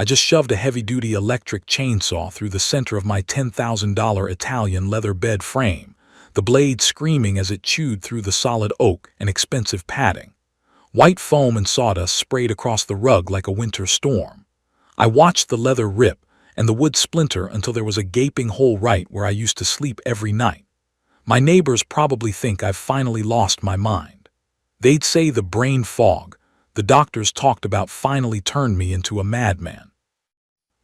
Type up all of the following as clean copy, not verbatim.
I just shoved a heavy-duty electric chainsaw through the center of my $10,000 Italian leather bed frame, the blade screaming as it chewed through the solid oak and expensive padding. White foam and sawdust sprayed across the rug like a winter storm. I watched the leather rip and the wood splinter until there was a gaping hole right where I used to sleep every night. My neighbors probably think I've finally lost my mind. They'd say the brain fog the doctors talked about finally turned me into a madman.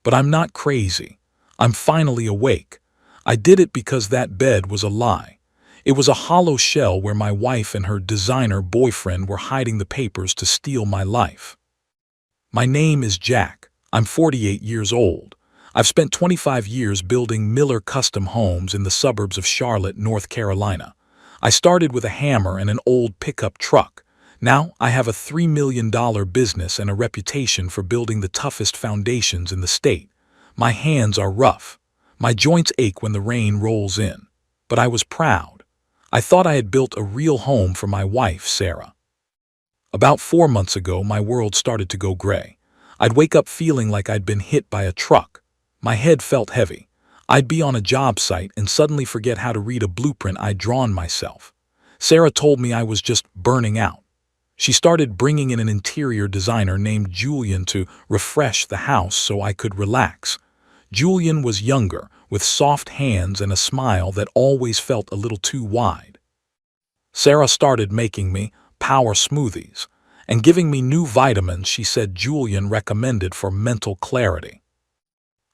But I'm not crazy. I'm finally awake. I did it because that bed was a lie. It was a hollow shell where my wife and her designer boyfriend were hiding the papers to steal my life. My name is Jack. I'm 48 years old. I've spent 25 years building Miller custom homes in the suburbs of Charlotte, North Carolina. I started with a hammer and an old pickup truck. Now I have a $3 million business and a reputation for building the toughest foundations in the state. My hands are rough. My joints ache when the rain rolls in. But I was proud. I thought I had built a real home for my wife, Sarah. About 4 months ago, my world started to go gray. I'd wake up feeling like I'd been hit by a truck. My head felt heavy. I'd be on a job site and suddenly forget how to read a blueprint I'd drawn myself. Sarah told me I was just burning out. She started bringing in an interior designer named Julian to refresh the house so I could relax. Julian was younger, with soft hands and a smile that always felt a little too wide. Sarah started making me power smoothies and giving me new vitamins she said Julian recommended for mental clarity.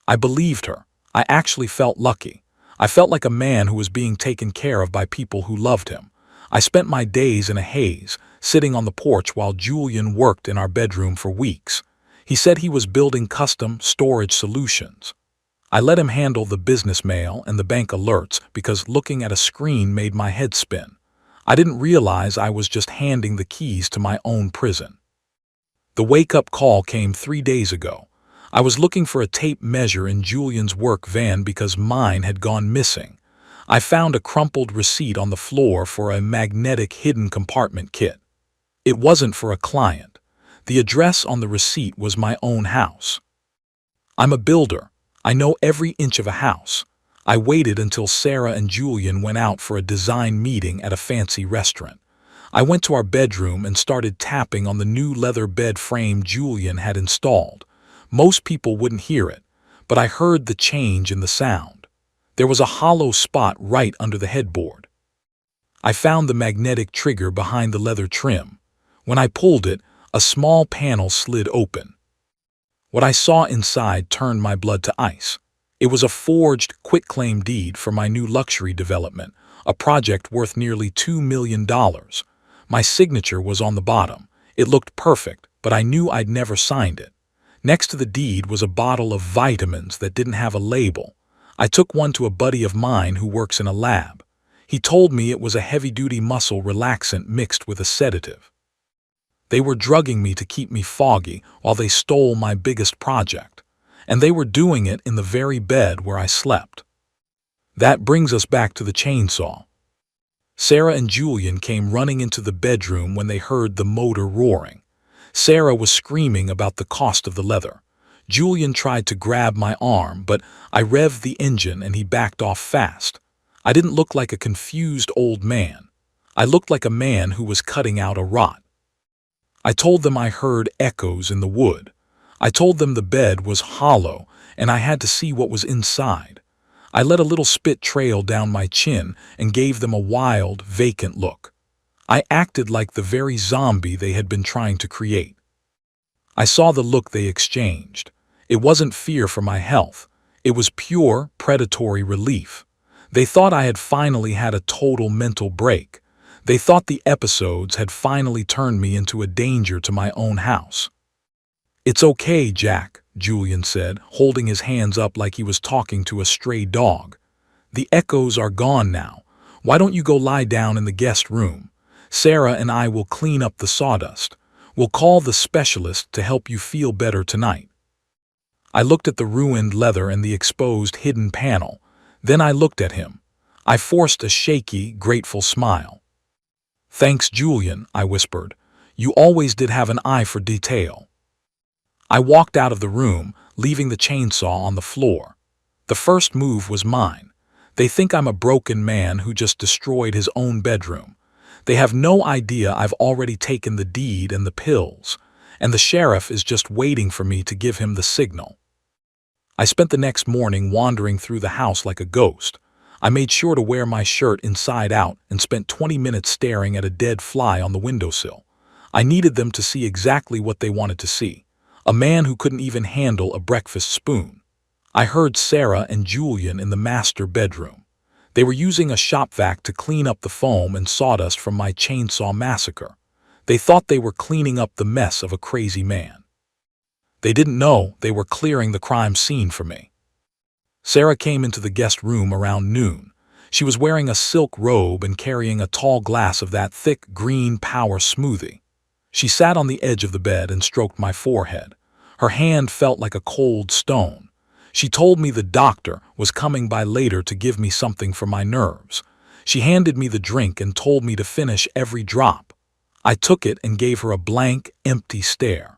I believed her. I actually felt lucky. I felt like a man who was being taken care of by people who loved him. I spent my days in a haze, sitting on the porch while Julian worked in our bedroom for weeks. He said he was building custom storage solutions. I let him handle the business mail and the bank alerts because looking at a screen made my head spin. I didn't realize I was just handing the keys to my own prison. The wake-up call came 3 days ago. I was looking for a tape measure in Julian's work van because mine had gone missing. I found a crumpled receipt on the floor for a magnetic hidden compartment kit. It wasn't for a client. The address on the receipt was my own house. I'm a builder. I know every inch of a house. I waited until Sarah and Julian went out for a design meeting at a fancy restaurant. I went to our bedroom and started tapping on the new leather bed frame Julian had installed. Most people wouldn't hear it, but I heard the change in the sound. There was a hollow spot right under the headboard. I found the magnetic trigger behind the leather trim. When I pulled it, a small panel slid open. What I saw inside turned my blood to ice. It was a forged quitclaim deed for my new luxury development, a project worth nearly $2 million. My signature was on the bottom. It looked perfect, but I knew I'd never signed it. Next to the deed was a bottle of vitamins that didn't have a label. I took one to a buddy of mine who works in a lab. He told me it was a heavy-duty muscle relaxant mixed with a sedative. They were drugging me to keep me foggy while they stole my biggest project. And they were doing it in the very bed where I slept. That brings us back to the chainsaw. Sarah and Julian came running into the bedroom when they heard the motor roaring. Sarah was screaming about the cost of the leather. Julian tried to grab my arm, but I revved the engine and he backed off fast. I didn't look like a confused old man. I looked like a man who was cutting out a rot. I told them I heard echoes in the wood. I told them the bed was hollow and I had to see what was inside. I let a little spit trail down my chin and gave them a wild, vacant look. I acted like the very zombie they had been trying to create. I saw the look they exchanged. It wasn't fear for my health. It was pure, predatory relief. They thought I had finally had a total mental break. They thought the episodes had finally turned me into a danger to my own house. "It's okay, Jack," Julian said, holding his hands up like he was talking to a stray dog. "The echoes are gone now. Why don't you go lie down in the guest room? Sarah and I will clean up the sawdust. We'll call the specialist to help you feel better tonight." I looked at the ruined leather and the exposed hidden panel. Then I looked at him. I forced a shaky, grateful smile. "Thanks, Julian," I whispered. "You always did have an eye for detail." I walked out of the room, leaving the chainsaw on the floor. The first move was mine. They think I'm a broken man who just destroyed his own bedroom. They have no idea I've already taken the deed and the pills, and the sheriff is just waiting for me to give him the signal. I spent the next morning wandering through the house like a ghost. I made sure to wear my shirt inside out and spent 20 minutes staring at a dead fly on the windowsill. I needed them to see exactly what they wanted to see. A man who couldn't even handle a breakfast spoon. I heard Sarah and Julian in the master bedroom. They were using a shop vac to clean up the foam and sawdust from my chainsaw massacre. They thought they were cleaning up the mess of a crazy man. They didn't know they were clearing the crime scene for me. Sarah came into the guest room around noon. She was wearing a silk robe and carrying a tall glass of that thick green power smoothie. She sat on the edge of the bed and stroked my forehead. Her hand felt like a cold stone. She told me the doctor was coming by later to give me something for my nerves. She handed me the drink and told me to finish every drop. I took it and gave her a blank, empty stare.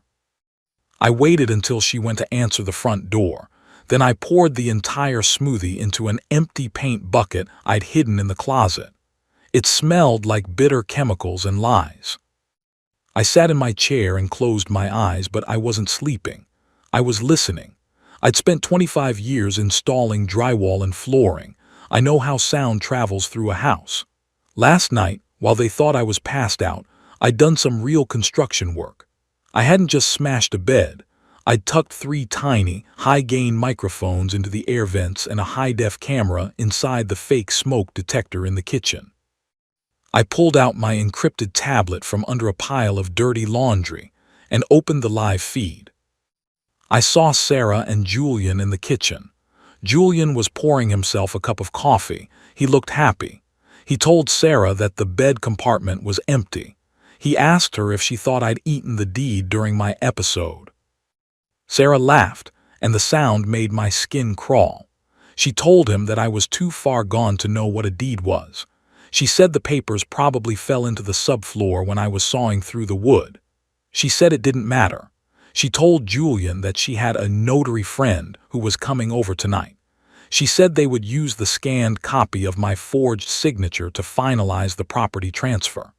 I waited until she went to answer the front door. Then I poured the entire smoothie into an empty paint bucket I'd hidden in the closet. It smelled like bitter chemicals and lies. I sat in my chair and closed my eyes, but I wasn't sleeping. I was listening. I'd spent 25 years installing drywall and flooring. I know how sound travels through a house. Last night, while they thought I was passed out, I'd done some real construction work. I hadn't just smashed a bed. I'd tucked 3 tiny, high-gain microphones into the air vents and a high-def camera inside the fake smoke detector in the kitchen. I pulled out my encrypted tablet from under a pile of dirty laundry and opened the live feed. I saw Sarah and Julian in the kitchen. Julian was pouring himself a cup of coffee. He looked happy. He told Sarah that the bed compartment was empty. He asked her if she thought I'd eaten the deed during my episode. Sarah laughed, and the sound made my skin crawl. She told him that I was too far gone to know what a deed was. She said the papers probably fell into the subfloor when I was sawing through the wood. She said it didn't matter. She told Julian that she had a notary friend who was coming over tonight. She said they would use the scanned copy of my forged signature to finalize the property transfer.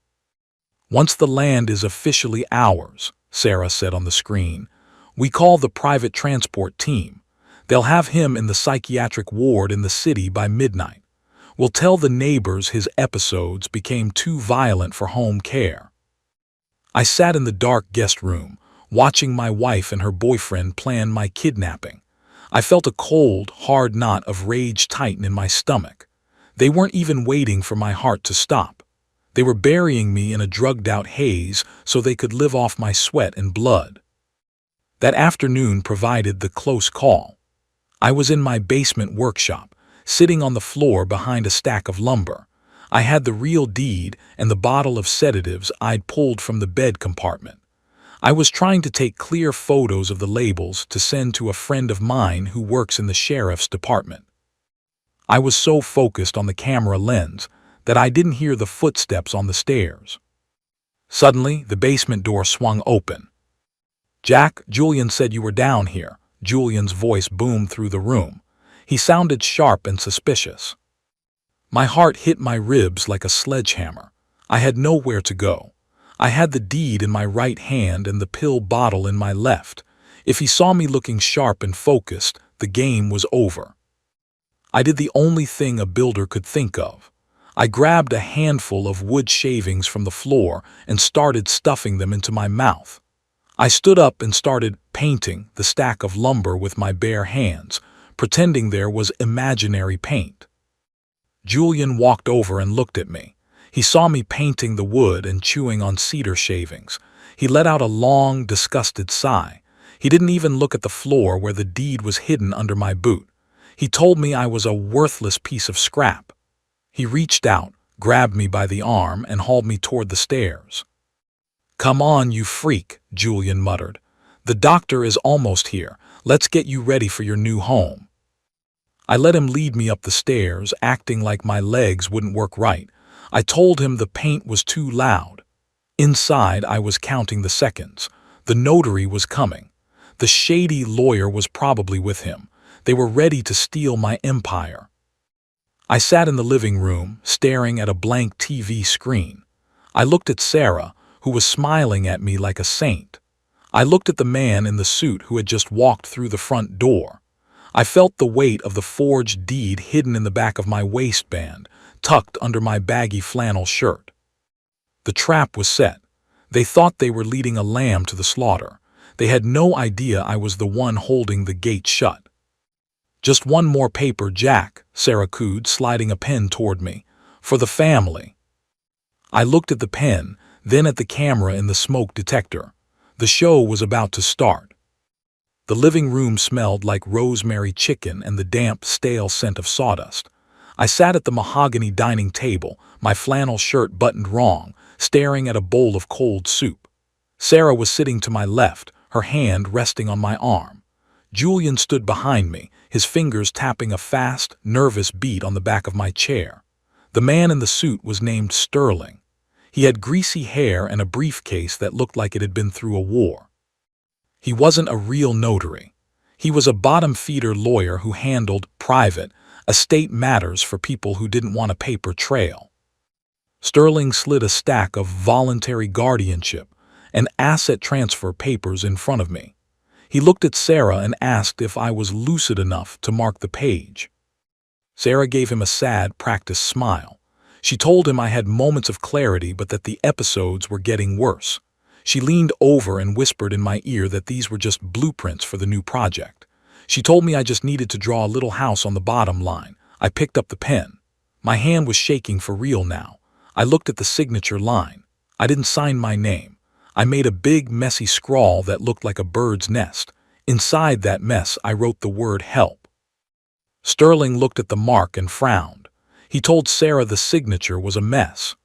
"Once the land is officially ours," Sarah said on the screen, "we call the private transport team. They'll have him in the psychiatric ward in the city by midnight. We'll tell the neighbors his episodes became too violent for home care." I sat in the dark guest room, watching my wife and her boyfriend plan my kidnapping. I felt a cold, hard knot of rage tighten in my stomach. They weren't even waiting for my heart to stop. They were burying me in a drugged-out haze so they could live off my sweat and blood. That afternoon provided the close call. I was in my basement workshop, sitting on the floor behind a stack of lumber. I had the real deed and the bottle of sedatives I'd pulled from the bed compartment. I was trying to take clear photos of the labels to send to a friend of mine who works in the sheriff's department. I was so focused on the camera lens that I didn't hear the footsteps on the stairs. Suddenly, the basement door swung open. "Jack, Julian said you were down here." Julian's voice boomed through the room. He sounded sharp and suspicious. My heart hit my ribs like a sledgehammer. I had nowhere to go. I had the deed in my right hand and the pill bottle in my left. If he saw me looking sharp and focused, the game was over. I did the only thing a builder could think of. I grabbed a handful of wood shavings from the floor and started stuffing them into my mouth. I stood up and started painting the stack of lumber with my bare hands, pretending there was imaginary paint. Julian walked over and looked at me. He saw me painting the wood and chewing on cedar shavings. He let out a long, disgusted sigh. He didn't even look at the floor where the deed was hidden under my boot. He told me I was a worthless piece of scrap. He reached out, grabbed me by the arm, and hauled me toward the stairs. "Come on, you freak," Julian muttered. "The doctor is almost here. Let's get you ready for your new home." I let him lead me up the stairs, acting like my legs wouldn't work right. I told him the paint was too loud. Inside, I was counting the seconds. The notary was coming. The shady lawyer was probably with him. They were ready to steal my empire. I sat in the living room, staring at a blank TV screen. I looked at Sarah, who was smiling at me like a saint. I looked at the man in the suit who had just walked through the front door. I felt the weight of the forged deed hidden in the back of my waistband, tucked under my baggy flannel shirt. The trap was set. They thought they were leading a lamb to the slaughter. They had no idea I was the one holding the gate shut. "Just one more paper, Jack," Sarah cooed, sliding a pen toward me. "For the family." I looked at the pen, then at the camera in the smoke detector. The show was about to start. The living room smelled like rosemary chicken and the damp, stale scent of sawdust. I sat at the mahogany dining table, my flannel shirt buttoned wrong, staring at a bowl of cold soup. Sarah was sitting to my left, her hand resting on my arm. Julian stood behind me, his fingers tapping a fast, nervous beat on the back of my chair. The man in the suit was named Sterling. He had greasy hair and a briefcase that looked like it had been through a war. He wasn't a real notary. He was a bottom-feeder lawyer who handled private, estate matters for people who didn't want a paper trail. Sterling slid a stack of voluntary guardianship and asset transfer papers in front of me. He looked at Sarah and asked if I was lucid enough to mark the page. Sarah gave him a sad, practiced smile. She told him I had moments of clarity but that the episodes were getting worse. She leaned over and whispered in my ear that these were just blueprints for the new project. She told me I just needed to draw a little house on the bottom line. I picked up the pen. My hand was shaking for real now. I looked at the signature line. I didn't sign my name. I made a big, messy scrawl that looked like a bird's nest. Inside that mess, I wrote the word help. Sterling looked at the mark and frowned. He told Sarah the signature was a mess.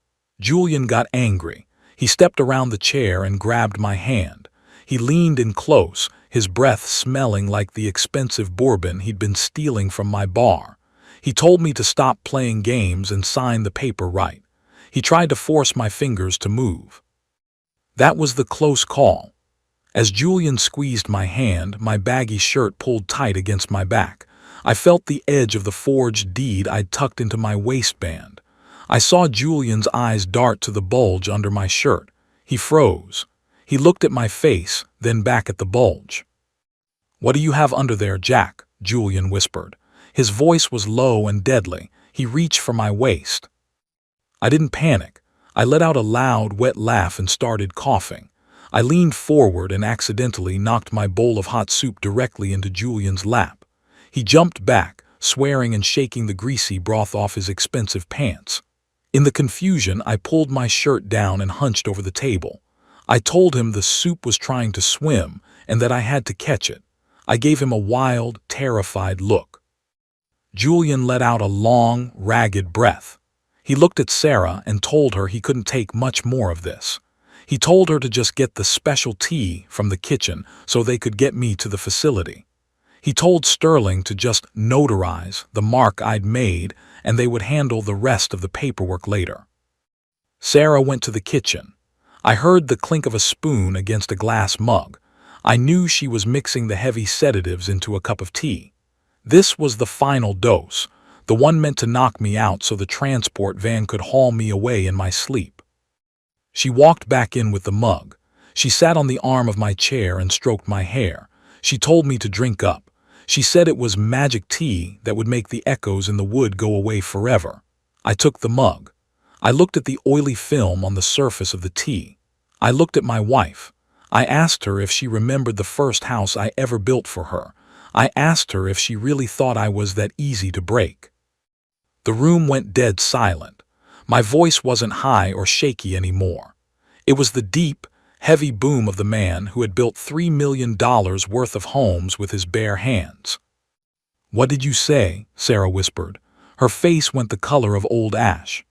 Julian got angry. He stepped around the chair and grabbed my hand. He leaned in close, his breath smelling like the expensive bourbon he'd been stealing from my bar. He told me to stop playing games and sign the paper right. He tried to force my fingers to move. That was the close call. As Julian squeezed my hand, my baggy shirt pulled tight against my back. I felt the edge of the forged deed I'd tucked into my waistband. I saw Julian's eyes dart to the bulge under my shirt. He froze. He looked at my face, then back at the bulge. "What do you have under there, Jack?" Julian whispered. His voice was low and deadly. He reached for my waist. I didn't panic. I let out a loud, wet laugh and started coughing. I leaned forward and accidentally knocked my bowl of hot soup directly into Julian's lap. He jumped back, swearing and shaking the greasy broth off his expensive pants. In the confusion, I pulled my shirt down and hunched over the table. I told him the soup was trying to swim and that I had to catch it. I gave him a wild, terrified look. Julian let out a long, ragged breath. He looked at Sarah and told her he couldn't take much more of this. He told her to just get the special tea from the kitchen so they could get me to the facility. He told Sterling to just notarize the mark I'd made and they would handle the rest of the paperwork later. Sarah went to the kitchen. I heard the clink of a spoon against a glass mug. I knew she was mixing the heavy sedatives into a cup of tea. This was the final dose, the one meant to knock me out so the transport van could haul me away in my sleep. She walked back in with the mug. She sat on the arm of my chair and stroked my hair. She told me to drink up. She said it was magic tea that would make the echoes in the wood go away forever. I took the mug. I looked at the oily film on the surface of the tea. I looked at my wife. I asked her if she remembered the first house I ever built for her. I asked her if she really thought I was that easy to break. The room went dead silent. My voice wasn't high or shaky anymore. It was the deep, heavy boom of the man who had built $3 million worth of homes with his bare hands. "What did you say?" Sarah whispered. Her face went the color of old ash.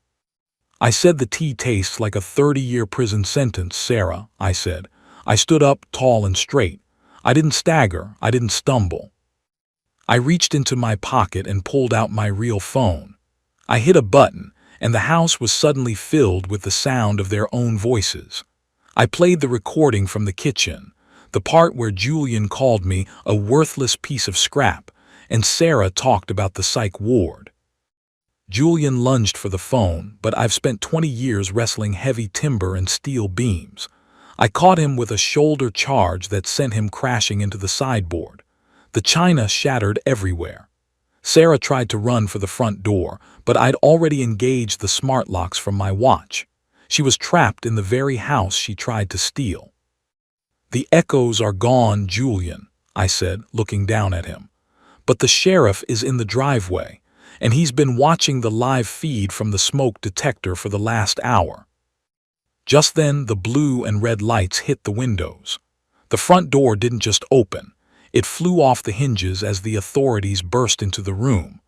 "I said the tea tastes like a 30-year prison sentence, Sarah," I said. I stood up, tall and straight. I didn't stagger. I didn't stumble. I reached into my pocket and pulled out my real phone. I hit a button, and the house was suddenly filled with the sound of their own voices. I played the recording from the kitchen. The part where Julian called me a worthless piece of scrap, and Sarah talked about the psych ward. Julian lunged for the phone, but I've spent 20 years wrestling heavy timber and steel beams. I caught him with a shoulder charge that sent him crashing into the sideboard. The china shattered everywhere. Sarah tried to run for the front door, but I'd already engaged the smart locks from my watch. She was trapped in the very house she tried to steal. "The echoes are gone, Julian," I said, looking down at him. "But the sheriff is in the driveway, and he's been watching the live feed from the smoke detector for the last hour." Just then, the blue and red lights hit the windows. The front door didn't just open. It flew off the hinges as the authorities burst into the room.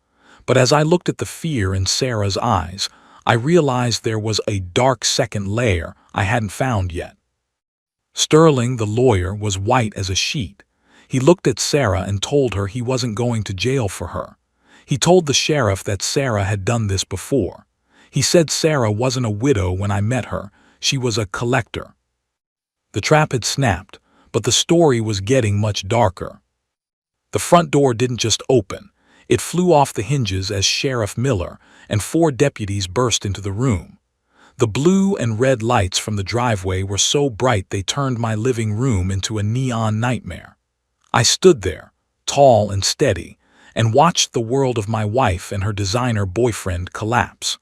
But as I looked at the fear in Sarah's eyes, I realized there was a dark second layer I hadn't found yet. Sterling, the lawyer, was white as a sheet. He looked at Sarah and told her he wasn't going to jail for her. He told the sheriff that Sarah had done this before. He said Sarah wasn't a widow when I met her, she was a collector. The trap had snapped, but the story was getting much darker. The front door didn't just open. It flew off the hinges as Sheriff Miller and 4 deputies burst into the room. The blue and red lights from the driveway were so bright they turned my living room into a neon nightmare. I stood there, tall and steady, and watched the world of my wife and her designer boyfriend collapse.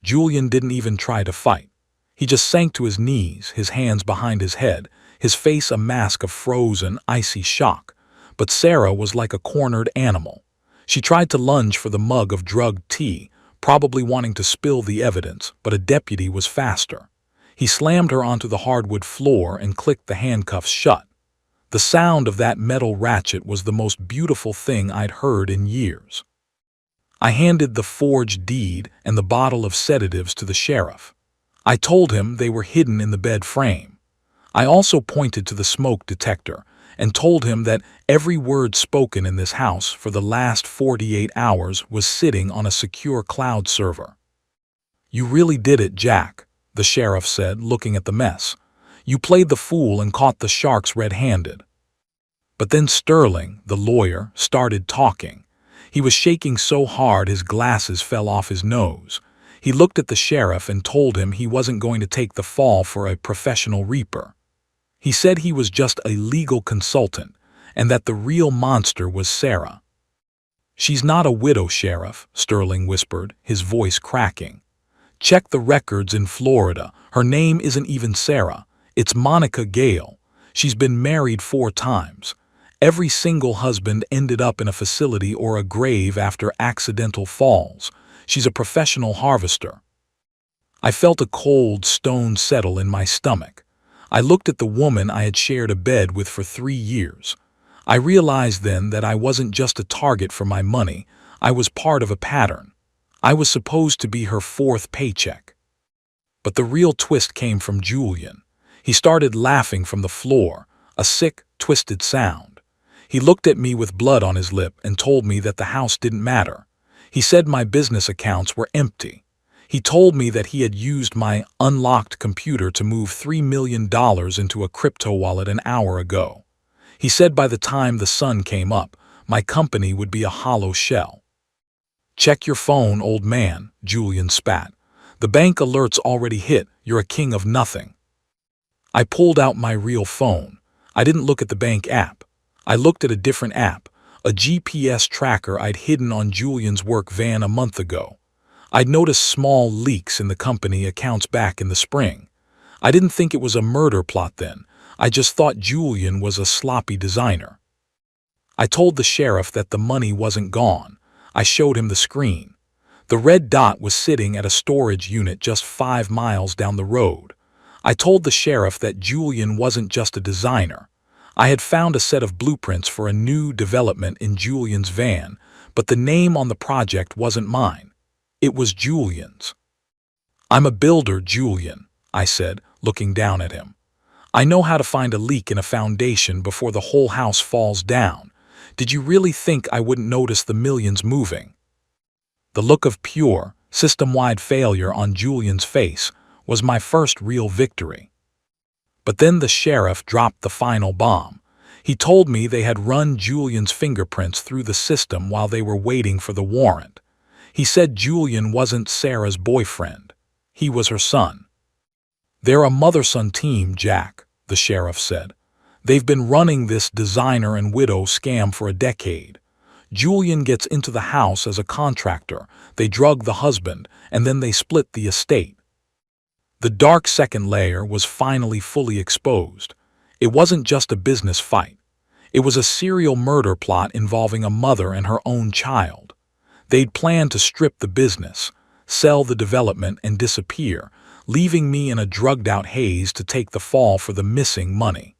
Julian didn't even try to fight. He just sank to his knees, his hands behind his head, his face a mask of frozen, icy shock. But Sarah was like a cornered animal. She tried to lunge for the mug of drugged tea, probably wanting to spill the evidence, but a deputy was faster. He slammed her onto the hardwood floor and clicked the handcuffs shut. The sound of that metal ratchet was the most beautiful thing I'd heard in years. I handed the forged deed and the bottle of sedatives to the sheriff. I told him they were hidden in the bed frame. I also pointed to the smoke detector and told him that every word spoken in this house for the last 48 hours was sitting on a secure cloud server. "You really did it, Jack," the sheriff said, looking at the mess. "You played the fool and caught the sharks red-handed." But then Sterling, the lawyer, started talking. He was shaking so hard his glasses fell off his nose. He looked at the sheriff and told him he wasn't going to take the fall for a professional reaper. He said he was just a legal consultant, and that the real monster was Sarah. "She's not a widow, Sheriff," Sterling whispered, his voice cracking. "Check the records in Florida. Her name isn't even Sarah. It's Monica Gale. She's been married 4 times. Every single husband ended up in a facility or a grave after accidental falls. She's a professional harvester." I felt a cold stone settle in my stomach. I looked at the woman I had shared a bed with for 3 years. I realized then that I wasn't just a target for my money, I was part of a pattern. I was supposed to be her 4th paycheck. But the real twist came from Julian. He started laughing from the floor, a sick, twisted sound. He looked at me with blood on his lip and told me that the house didn't matter. He said my business accounts were empty. He told me that he had used my unlocked computer to move $3 million into a crypto wallet an hour ago. He said by the time the sun came up, my company would be a hollow shell. "Check your phone, old man," Julian spat. "The bank alert's already hit. You're a king of nothing." I pulled out my real phone. I didn't look at the bank app. I looked at a different app, a GPS tracker I'd hidden on Julian's work van a month ago. I'd noticed small leaks in the company accounts back in the spring. I didn't think it was a murder plot then. I just thought Julian was a sloppy designer. I told the sheriff that the money wasn't gone. I showed him the screen. The red dot was sitting at a storage unit just 5 miles down the road. I told the sheriff that Julian wasn't just a designer. I had found a set of blueprints for a new development in Julian's van, but the name on the project wasn't mine. It was Julian's. "I'm a builder, Julian," I said, looking down at him. "I know how to find a leak in a foundation before the whole house falls down. Did you really think I wouldn't notice the millions moving?" The look of pure, system-wide failure on Julian's face was my first real victory. But then the sheriff dropped the final bomb. He told me they had run Julian's fingerprints through the system while they were waiting for the warrant. He said Julian wasn't Sarah's boyfriend. He was her son. "They're a mother-son team, Jack," the sheriff said. "They've been running this designer and widow scam for a decade. Julian gets into the house as a contractor, they drug the husband, and then they split the estate." The dark second layer was finally fully exposed. It wasn't just a business fight. It was a serial murder plot involving a mother and her own child. They'd planned to strip the business, sell the development, and disappear, leaving me in a drugged-out haze to take the fall for the missing money.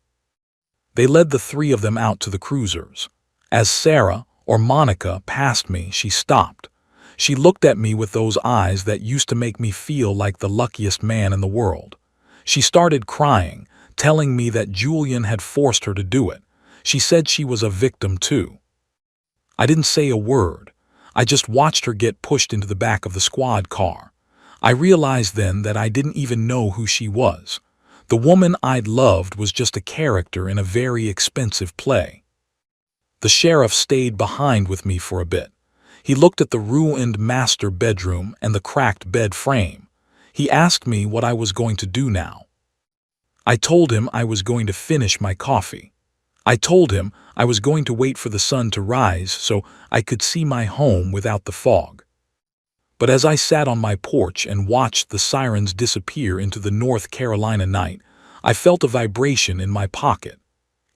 They led the three of them out to the cruisers. As Sarah, or Monica, passed me, she stopped. She looked at me with those eyes that used to make me feel like the luckiest man in the world. She started crying, telling me that Julian had forced her to do it. She said she was a victim too. I didn't say a word. I just watched her get pushed into the back of the squad car. I realized then that I didn't even know who she was. The woman I'd loved was just a character in a very expensive play. The sheriff stayed behind with me for a bit. He looked at the ruined master bedroom and the cracked bed frame. He asked me what I was going to do now. I told him I was going to finish my coffee. I told him I was going to wait for the sun to rise so I could see my home without the fog. But as I sat on my porch and watched the sirens disappear into the North Carolina night, I felt a vibration in my pocket.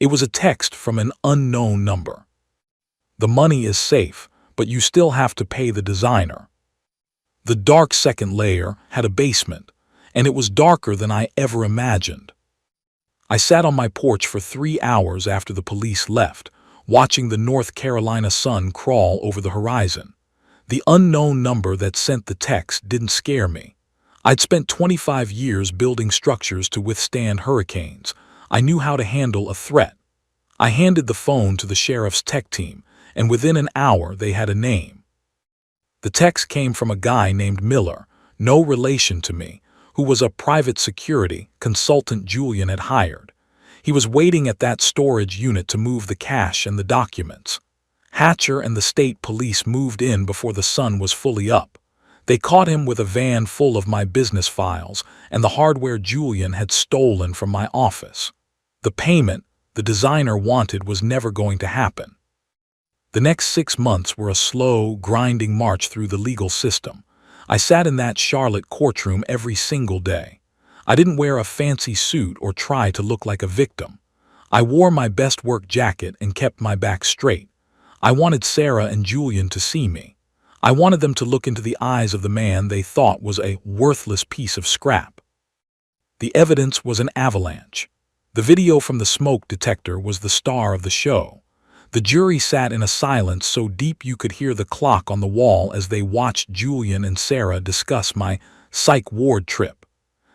It was a text from an unknown number. "The money is safe, but you still have to pay the designer." The dark second layer had a basement, and it was darker than I ever imagined. I sat on my porch for 3 hours after the police left, watching the North Carolina sun crawl over the horizon. The unknown number that sent the text didn't scare me. I'd spent 25 years building structures to withstand hurricanes. I knew how to handle a threat. I handed the phone to the sheriff's tech team, and within an hour they had a name. The text came from a guy named Miller, no relation to me, who was a private security consultant Julian had hired. He was waiting at that storage unit to move the cash and the documents. Hatcher and the state police moved in before the sun was fully up. They caught him with a van full of my business files and the hardware Julian had stolen from my office. The payment the designer wanted was never going to happen. The next 6 months were a slow, grinding march through the legal system. I sat in that Charlotte courtroom every single day. I didn't wear a fancy suit or try to look like a victim. I wore my best work jacket and kept my back straight. I wanted Sarah and Julian to see me. I wanted them to look into the eyes of the man they thought was a worthless piece of scrap. The evidence was an avalanche. The video from the smoke detector was the star of the show. The jury sat in a silence so deep you could hear the clock on the wall as they watched Julian and Sarah discuss my psych ward trip.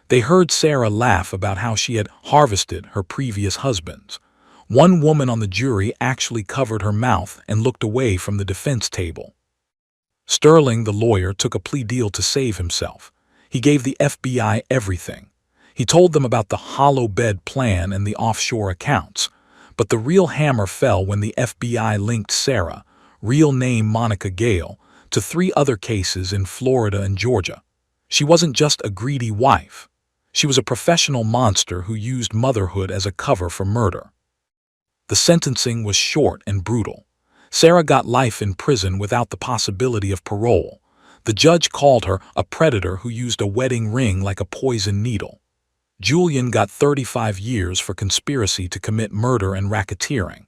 They heard Sarah laugh about how she had harvested her previous husbands. One woman on the jury actually covered her mouth and looked away from the defense table. Sterling, the lawyer, took a plea deal to save himself. He gave the FBI everything. He told them about the hollow bed plan and the offshore accounts. But the real hammer fell when the FBI linked Sarah, real name Monica Gale, to 3 other cases in Florida and Georgia. She wasn't just a greedy wife. She was a professional monster who used motherhood as a cover for murder. The sentencing was short and brutal. Sarah got life in prison without the possibility of parole. The judge called her a predator who used a wedding ring like a poison needle. Julian got 35 years for conspiracy to commit murder and racketeering.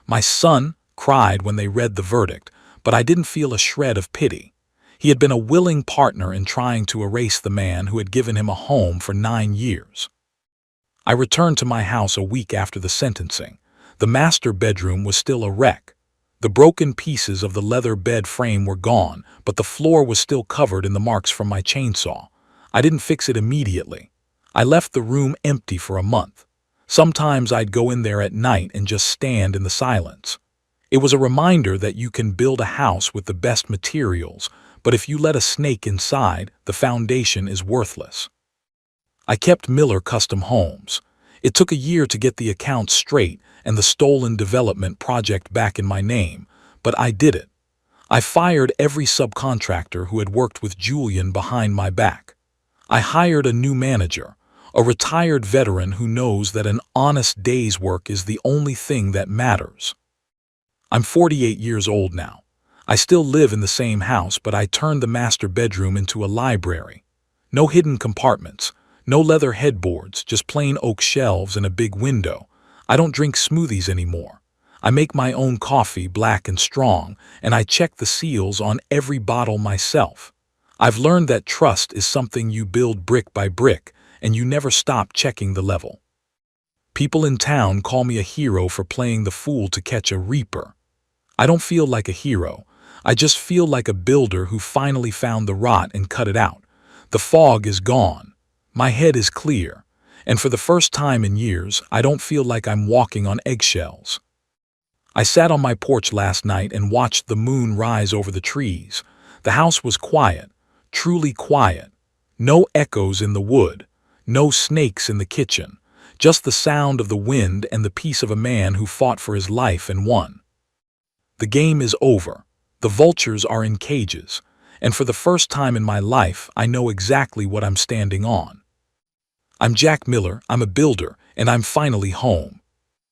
My son cried when they read the verdict, but I didn't feel a shred of pity. He had been a willing partner in trying to erase the man who had given him a home for 9 years. I returned to my house a week after the sentencing. The master bedroom was still a wreck. The broken pieces of the leather bed frame were gone, but the floor was still covered in the marks from my chainsaw. I didn't fix it immediately. I left the room empty for a month. Sometimes I'd go in there at night and just stand in the silence. It was a reminder that you can build a house with the best materials, but if you let a snake inside, the foundation is worthless. I kept Miller Custom Homes. It took a year to get the account straight and the stolen development project back in my name, but I did it. I fired every subcontractor who had worked with Julian behind my back. I hired a new manager, a retired veteran who knows that an honest day's work is the only thing that matters. I'm 48 years old now. I still live in the same house, but I turned the master bedroom into a library. No hidden compartments, no leather headboards, just plain oak shelves and a big window. I don't drink smoothies anymore. I make my own coffee, black and strong, and I check the seals on every bottle myself. I've learned that trust is something you build brick by brick, and you never stop checking the level. People in town call me a hero for playing the fool to catch a reaper. I don't feel like a hero. I just feel like a builder who finally found the rot and cut it out. The fog is gone. My head is clear. And for the first time in years, I don't feel like I'm walking on eggshells. I sat on my porch last night and watched the moon rise over the trees. The house was quiet, truly quiet. No echoes in the wood, no snakes in the kitchen, just the sound of the wind and the peace of a man who fought for his life and won. The game is over. The vultures are in cages, and for the first time in my life, I know exactly what I'm standing on. I'm Jack Miller, I'm a builder, and I'm finally home.